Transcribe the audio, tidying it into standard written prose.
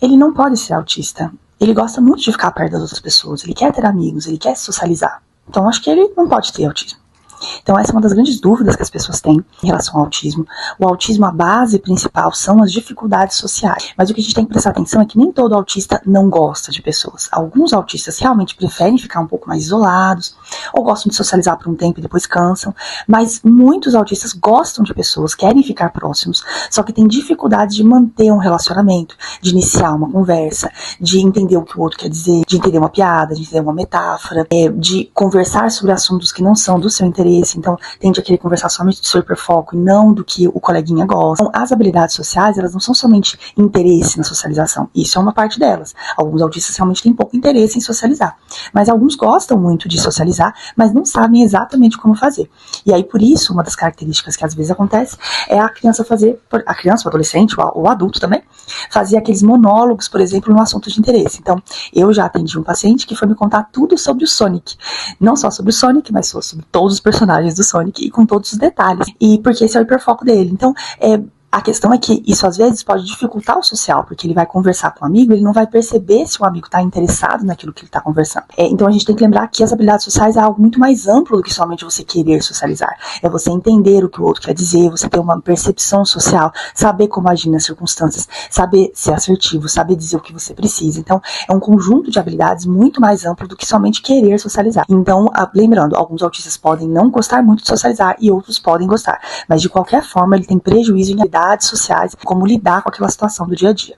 ele não pode ser autista. Ele gosta muito de ficar perto das outras pessoas, ele quer ter amigos, ele quer socializar. Então, acho que ele não pode ter autismo. Então, essa é uma das grandes dúvidas que as pessoas têm em relação ao autismo. O autismo, a base principal são as dificuldades sociais. Mas o que a gente tem que prestar atenção é que nem todo autista não gosta de pessoas. Alguns autistas realmente preferem ficar um pouco mais isolados, ou gostam de socializar por um tempo e depois cansam. Mas muitos autistas gostam de pessoas, querem ficar próximos, só que têm dificuldade de manter um relacionamento, de iniciar uma conversa, de entender o que o outro quer dizer, de entender uma piada, de entender uma metáfora, de conversar sobre assuntos que não são do seu interesse. Então, tende a querer conversar somente do seu hiperfoco e não do que o coleguinha gosta. Então, as habilidades sociais, elas não são somente interesse na socialização. Isso é uma parte delas. Alguns autistas realmente têm pouco interesse em socializar. Mas alguns gostam muito de socializar, mas não sabem exatamente como fazer. E aí, por isso, uma das características que às vezes acontece é a criança, o adolescente, o adulto também, fazer aqueles monólogos, por exemplo, no assunto de interesse. Então, eu já atendi um paciente que foi me contar tudo sobre o Sonic. Não só sobre o Sonic, mas sobre todos os personagens do Sonic e com todos os detalhes. E porque esse é o hiperfoco dele. Então, a questão é que isso às vezes pode dificultar o social, porque ele vai conversar com um amigo, ele não vai perceber se o amigo está interessado naquilo que ele está conversando. Então a gente tem que lembrar que as habilidades sociais é algo muito mais amplo do que somente você querer socializar. É você entender o que o outro quer dizer, você ter uma percepção social, saber como agir nas circunstâncias, saber ser assertivo, saber dizer o que você precisa. Então é um conjunto de habilidades muito mais amplo do que somente querer socializar. Então, lembrando, alguns autistas podem não gostar muito de socializar e outros podem gostar, mas de qualquer forma ele tem prejuízo em habilidades sociais, como lidar com aquela situação do dia a dia.